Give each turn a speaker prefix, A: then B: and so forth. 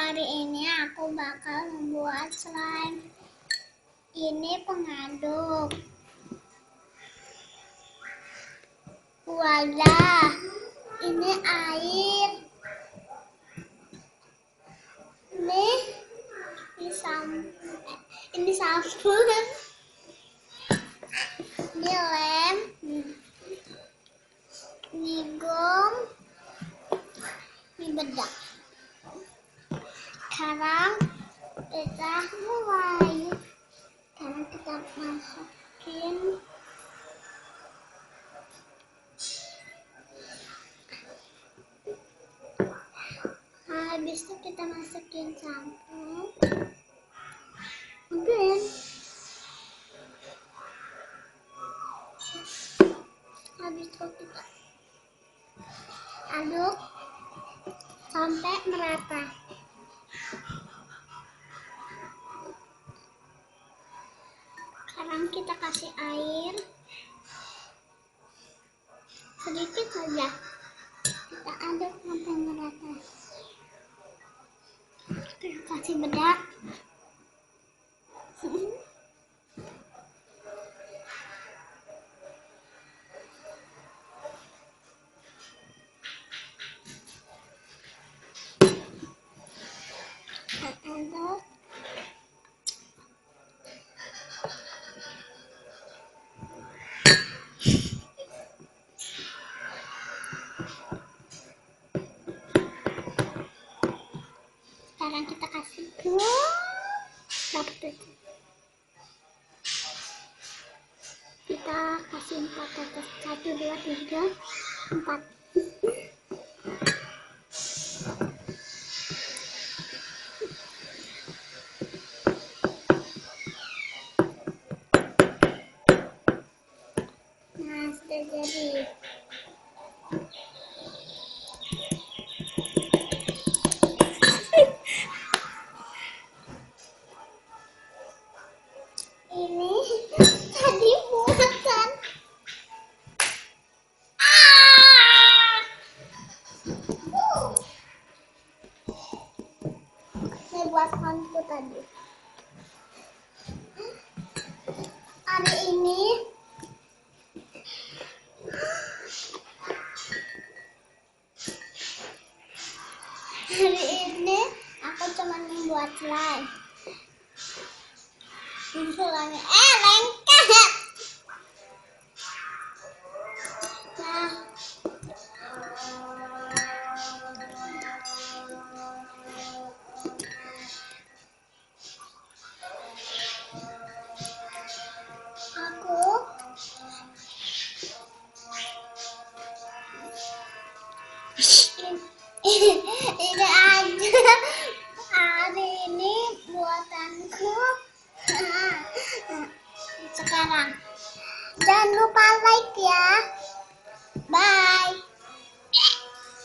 A: Hari ini aku bakal membuat slime. Ini pengaduk, wadah, ini air, ini sabun, ini lem, ini gom, ini bedak. Sekarang kita mulai. Sekarang kita masukin habis itu kita masukin sampo. Mungkin habis itu kita aduk sampai merata. Sekarang kita kasih air sedikit saja, kita aduk sampai merata. Kita kasih bedak. Aduk. Sekarang kita kasih kita kasih 4 tetes. 1, 2, 3, 4. Nah, sudah jadi. Ini tadi buatan. Saya buat hantu tadi. Hari ini aku cuma membuat slime. Slime lengket. Nah, ini aja hari ini buatanku. Sekarang jangan lupa like ya. Bye.